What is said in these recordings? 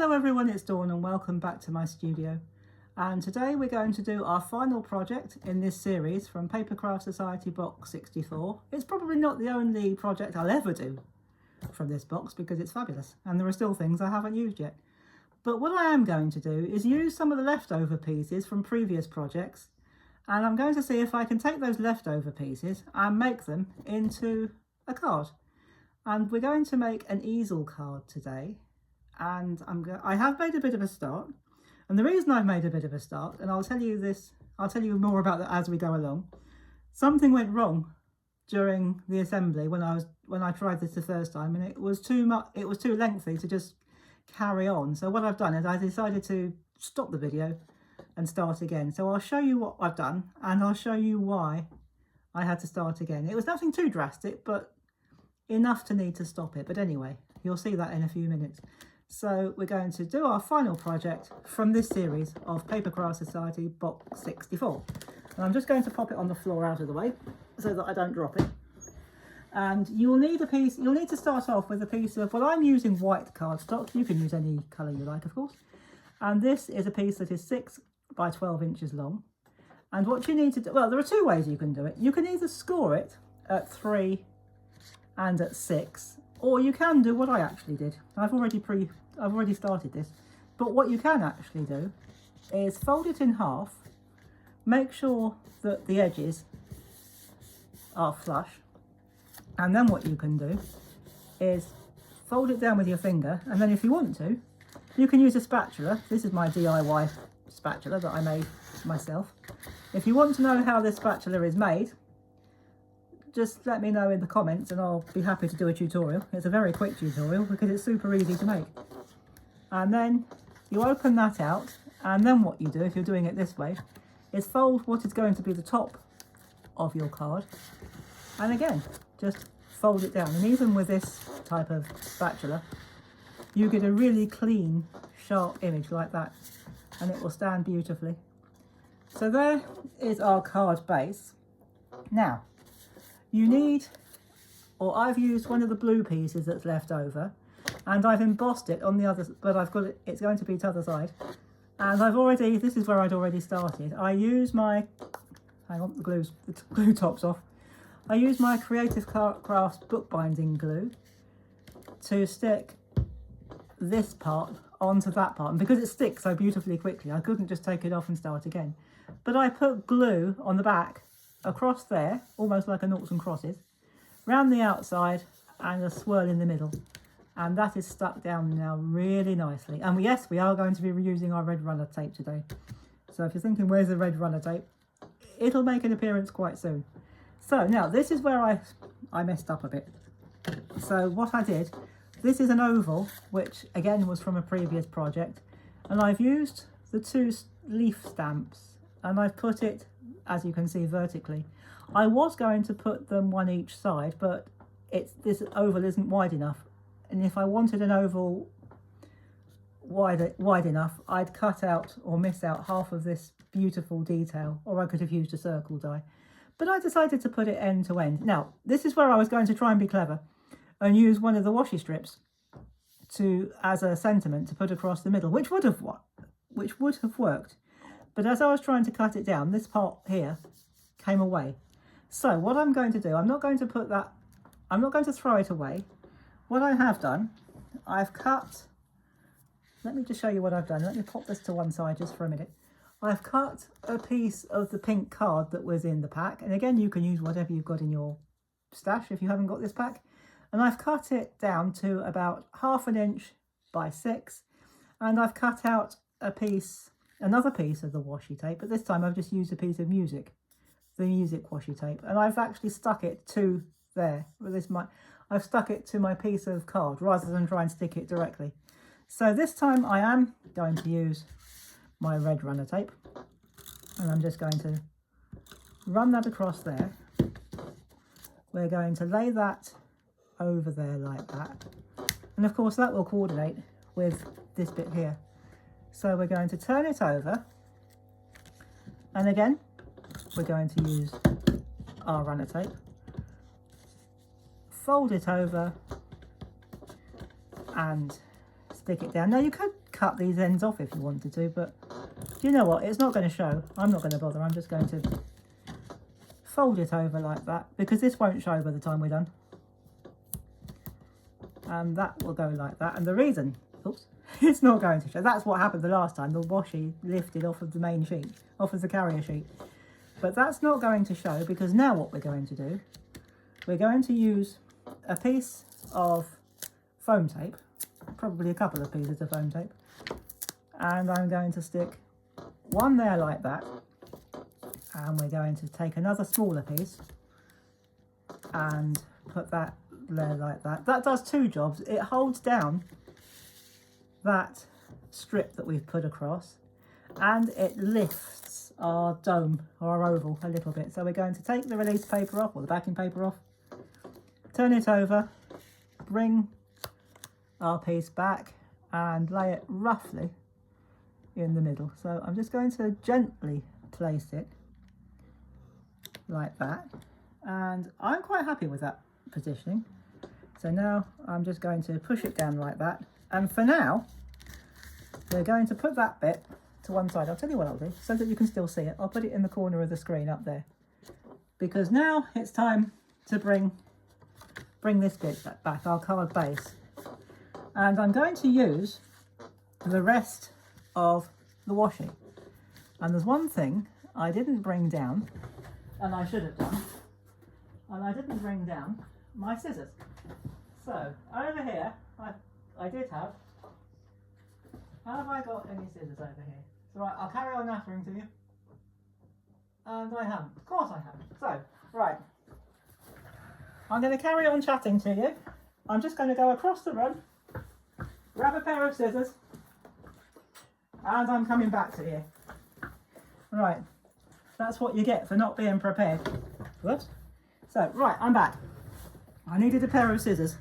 Hello everyone, it's Dawn and welcome back to my studio. And today we're going to do our final project in this series from PAPERCRAFT Society Box 64. It's probably not the only project I'll ever do from this box because it's fabulous and there are still things I haven't used yet. But what I am going to do is use some of the leftover pieces from previous projects, and I'm going to see if I can take those leftover pieces and make them into a card. And we're going to make an easel card today. And I have made a bit of a start, and the reason I've made a bit of a start, and I'll tell you more about that as we go along. Something went wrong during the assembly when I tried this the first time, and it was too lengthy to just carry on. So what I've done is I decided to stop the video and start again. So I'll show you what I've done, and I'll show you why I had to start again. It was nothing too drastic, but enough to need to stop it. But anyway, you'll see that in a few minutes. So we're going to do our final project from this series of PAPERCRAFT Society Box 64. And I'm just going to pop it on the floor out of the way so that I don't drop it. And you'll need to start off with a piece of, well, I'm using white cardstock. You can use any colour you like, of course. And this is a piece that is 6 by 12 inches long. And what you need to do, well, there are two ways you can do it. You can either score it at 3 and at 6, or you can do what I actually did. I've already started this, but what you can actually do is fold it in half, make sure that the edges are flush, and then what you can do is fold it down with your finger, and then if you want to, you can use a spatula. This is my DIY spatula that I made myself. If you want to know how this spatula is made, just let me know in the comments and I'll be happy to do a tutorial. It's a very quick tutorial because it's super easy to make. And then you open that out, and then what you do, if you're doing it this way, is fold what is going to be the top of your card, and again just fold it down. And even with this type of spatula, you get a really clean, sharp image like that, and it will stand beautifully. So there is our card base. Now you need, or I've used one of the blue pieces that's left over, and I've embossed it on the other, but I've got it, it's going to be to the other side. And this is where I'd already started. I use my, hang on, the glue top's off. I use my Creative Crafts bookbinding glue to stick this part onto that part. And because it sticks so beautifully quickly, I couldn't just take it off and start again. But I put glue on the back, across there, almost like a noughts and crosses, round the outside, and a swirl in the middle. And that is stuck down now really nicely. And yes, we are going to be reusing our red runner tape today. So if you're thinking, where's the red runner tape? It'll make an appearance quite soon. So now this is where I messed up a bit. So what I did, this is an oval, which again was from a previous project. And I've used the 2 leaf stamps, and I've put it, as you can see, vertically. I was going to put them one each side, but this oval isn't wide enough. And if I wanted an oval wide enough, I'd cut out or miss out half of this beautiful detail, or I could have used a circle die. But I decided to put it end to end. Now, this is where I was going to try and be clever and use one of the washi strips as a sentiment to put across the middle, which would have worked. But as I was trying to cut it down, this part here came away. So what I'm going to do, I'm not going to throw it away. What I have done, I've cut, let me just show you what I've done. Let me pop this to one side just for a minute. I've cut a piece of the pink card that was in the pack. And again, you can use whatever you've got in your stash if you haven't got this pack. And I've cut it down to about 1/2 inch by 6. And I've cut out another piece of the washi tape, but this time I've just used a piece of the music washi tape. And I've actually stuck it to there with I've stuck it to my piece of card rather than try and stick it directly. So this time I am going to use my red runner tape, and I'm just going to run that across there. We're going to lay that over there like that. And of course that will coordinate with this bit here. So we're going to turn it over, and again, we're going to use our runner tape. Fold it over and stick it down. Now you could cut these ends off if you wanted to, but do you know what? It's not going to show. I'm not going to bother. I'm just going to fold it over like that, because this won't show by the time we're done. And that will go like that. And the reason, oops, it's not going to show. That's what happened the last time. The washi lifted off of the main sheet, off of the carrier sheet. But that's not going to show, because now what we're going to do, we're going to use a piece of foam tape, probably a couple of pieces of foam tape, and I'm going to stick one there like that, and we're going to take another smaller piece and put that there like that. That does two jobs. It holds down that strip that we've put across, and it lifts our dome or our oval a little bit. So we're going to take the release paper off, or the backing paper off, turn it over, bring our piece back and lay it roughly in the middle. So I'm just going to gently place it like that, and I'm quite happy with that positioning. So now I'm just going to push it down like that, and for now we're going to put that bit to one side. I'll tell you what I'll do so that you can still see it. I'll put it in the corner of the screen up there, because now it's time to bring this bit back, our card base, and I'm going to use the rest of the washi. And there's one thing I didn't bring down, and I should have done, and I didn't bring down my scissors. So over here I did have I got any scissors over here? So right, I'll carry on nattering to you. And I haven't. Of course I haven't. So, right. I'm going to carry on chatting to you. I'm just going to go across the room, grab a pair of scissors, and I'm coming back to you. Right. That's what you get for not being prepared. Whoops. So, right, I'm back. I needed a pair of scissors.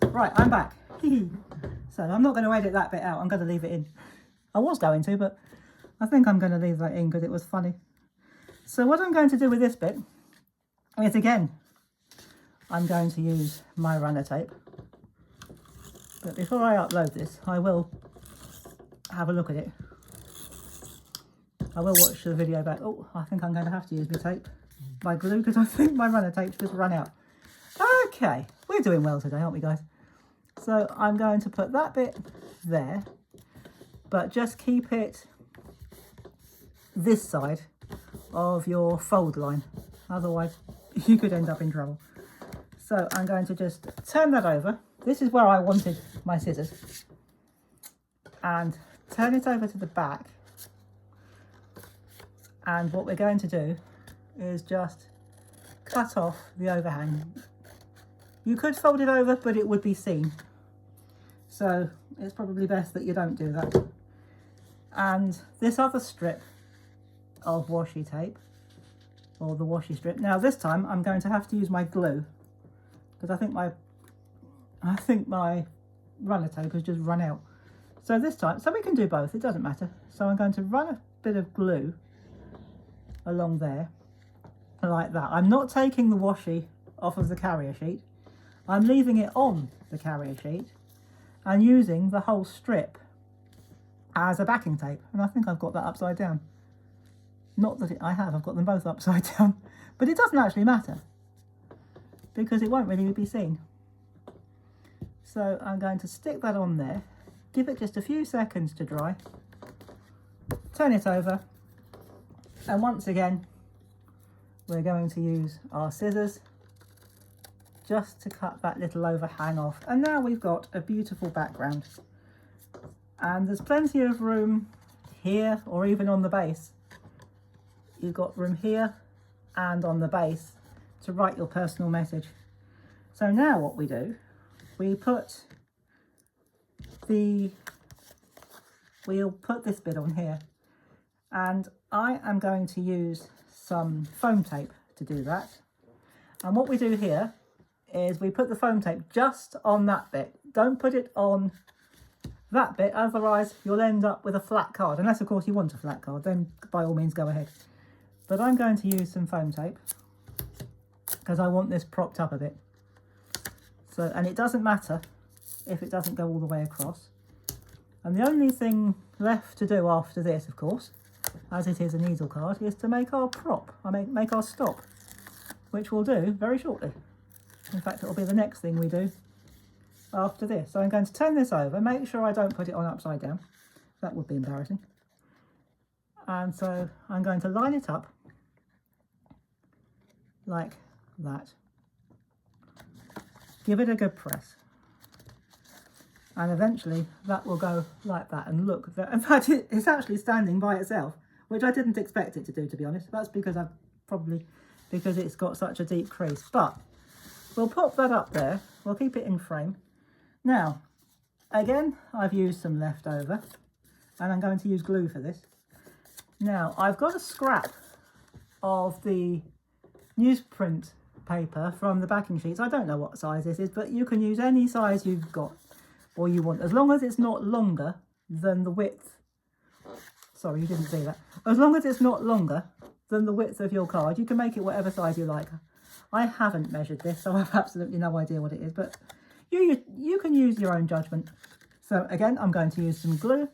Right, I'm back. So I'm not going to edit that bit out. I'm going to leave it in. I was going to, but I think I'm going to leave that in because it was funny. So what I'm going to do with this bit is, again, I'm going to use my runner tape. But before I upload this, I will have a look at it. I will watch the video back. Oh, I think I'm going to have to use my tape, my glue, because I think my runner tape's just run out. Okay, we're doing well today, aren't we, guys? So I'm going to put that bit there, but just keep it this side of your fold line. Otherwise, you could end up in trouble. So I'm going to just turn that over. This is where I wanted my scissors. And turn it over to the back. And what we're going to do is just cut off the overhang. You could fold it over, but it would be seen. So it's probably best that you don't do that. And this other strip of washi tape, or the washi strip. Now this time I'm going to have to use my glue, because I think my runner tape has just run out. So this time, so we can do both, it doesn't matter. So I'm going to run a bit of glue along there, like that. I'm not taking the washi off of the carrier sheet. I'm leaving it on the carrier sheet and using the whole strip as a backing tape. And I think I've got that upside down. Not that I've got them both upside down, but it doesn't actually matter because it won't really be seen. So I'm going to stick that on there, give it just a few seconds to dry, turn it over, and once again, we're going to use our scissors just to cut that little overhang off. And now we've got a beautiful background. And there's plenty of room here, or even on the base. You've got room here and on the base to write your personal message. So now what we do, we'll put this bit on here. And I am going to use some foam tape to do that. And what we do here is we put the foam tape just on that bit. Don't put it on that bit, otherwise you'll end up with a flat card. Unless, of course, you want a flat card, then by all means go ahead. But I'm going to use some foam tape because I want this propped up a bit. So, and it doesn't matter if it doesn't go all the way across. And the only thing left to do after this, of course, as it is an easel card, is to make our prop, make our stop, which we'll do very shortly. In fact, it'll be the next thing we do after this. So I'm going to turn this over, make sure I don't put it on upside down. That would be embarrassing. And so I'm going to line it up like that. Give it a good press. And eventually that will go like that. And look, in fact, it's actually standing by itself, which I didn't expect it to do, to be honest. That's because because it's got such a deep crease. But we'll pop that up there. We'll keep it in frame. Now, again, I've used some leftover, and I'm going to use glue for this. Now, I've got a scrap of the newsprint paper from the backing sheets. I don't know what size this is, but you can use any size you've got or you want, as long as it's not longer than the width. Sorry, you didn't see that. As long as it's not longer than the width of your card, you can make it whatever size you like. I haven't measured this, so I have absolutely no idea what it is, but you can use your own judgment. So again, I'm going to use some glue,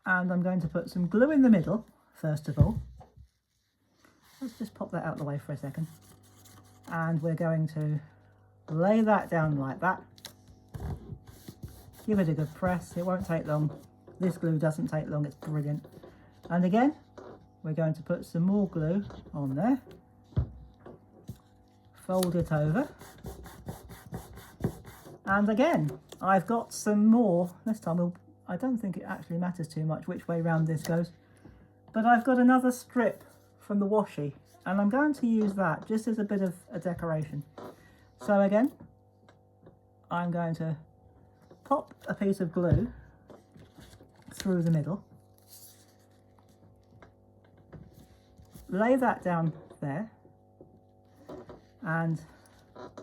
and I'm going to put some glue in the middle, first of all. Let's just pop that out of the way for a second. And we're going to lay that down like that. Give it a good press. It won't take long. This glue doesn't take long. It's brilliant. And again, we're going to put some more glue on there. Fold it over. And again, I've got some more. This time, I don't think it actually matters too much which way round this goes. But I've got another strip from the washi, and I'm going to use that just as a bit of a decoration. So again, I'm going to pop a piece of glue through the middle, lay that down there, and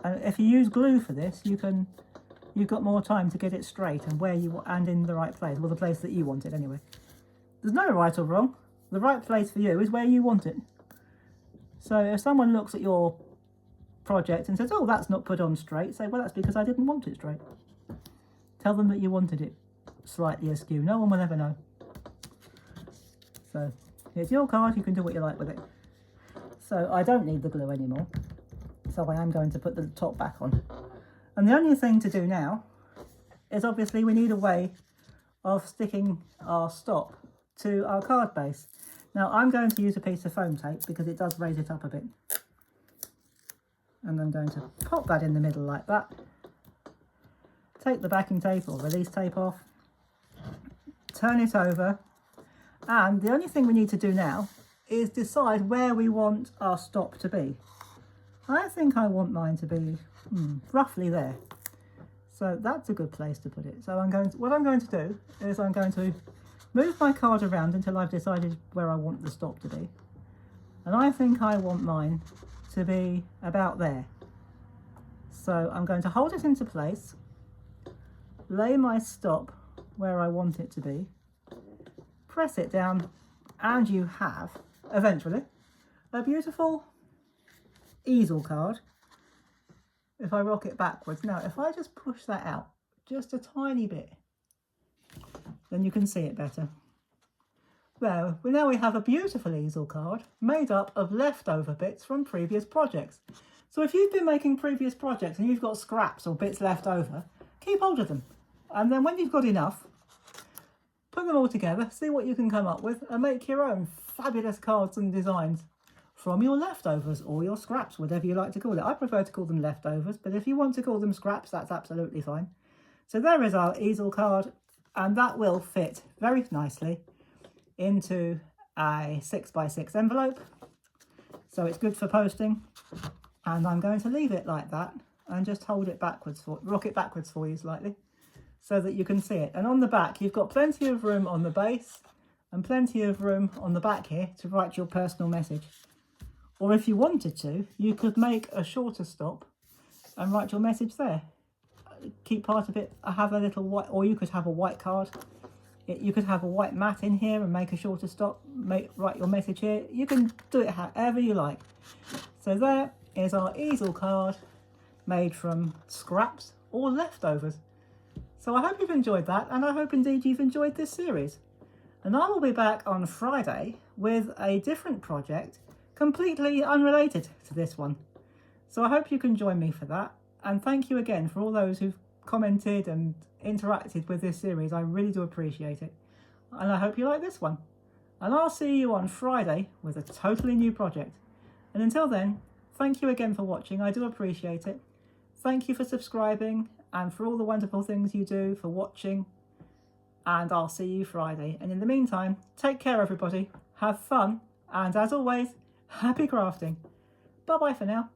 if you use glue for this, you've got more time to get it straight and in the right place, well, the place that you want it anyway. There's no right or wrong. The right place for you is where you want it. So if someone looks at your project and says, oh, that's not put on straight, say, well, that's because I didn't want it straight. Tell them that you wanted it slightly askew. No one will ever know. So it's your card, you can do what you like with it. So I don't need the glue anymore. So I am going to put the top back on. And the only thing to do now is obviously we need a way of sticking our stop to our card base. Now I'm going to use a piece of foam tape because it does raise it up a bit. And I'm going to pop that in the middle like that. Take the backing tape or release tape off. Turn it over. And the only thing we need to do now is decide where we want our stop to be. I think I want mine to be roughly there. So that's a good place to put it. So what I'm going to do is I'm going to move my card around until I've decided where I want the stop to be. And I think I want mine to be about there. So I'm going to hold it into place, lay my stop where I want it to be, press it down, and you have, eventually, a beautiful easel card. If I rock it backwards. Now, if I just push that out just a tiny bit, then you can see it better. Well, now we have a beautiful easel card made up of leftover bits from previous projects. So if you've been making previous projects and you've got scraps or bits left over, keep hold of them. And then when you've got enough, put them all together, see what you can come up with, and make your own fabulous cards and designs from your leftovers or your scraps, whatever you like to call it. I prefer to call them leftovers, but if you want to call them scraps, that's absolutely fine. So there is our easel card, and that will fit very nicely into a 6x6 envelope. So it's good for posting, and I'm going to leave it like that and just hold it backwards, rock it backwards for you slightly so that you can see it. And on the back, you've got plenty of room on the base and plenty of room on the back here to write your personal message. Or if you wanted to, you could make a shorter stop and write your message there. Keep part of it, have a little white, or you could have a white card. You could have a white mat in here and make a shorter stop, write your message here. You can do it however you like. So there is our easel card made from scraps or leftovers. So I hope you've enjoyed that, and I hope indeed you've enjoyed this series. And I will be back on Friday with a different project, completely unrelated to this one. So I hope you can join me for that. And thank you again for all those who've commented and interacted with this series. I really do appreciate it. And I hope you like this one. And I'll see you on Friday with a totally new project. And until then, thank you again for watching. I do appreciate it. Thank you for subscribing and for all the wonderful things you do, for watching. And I'll see you Friday. And in the meantime, take care everybody. Have fun. And as always, happy crafting. Bye bye for now.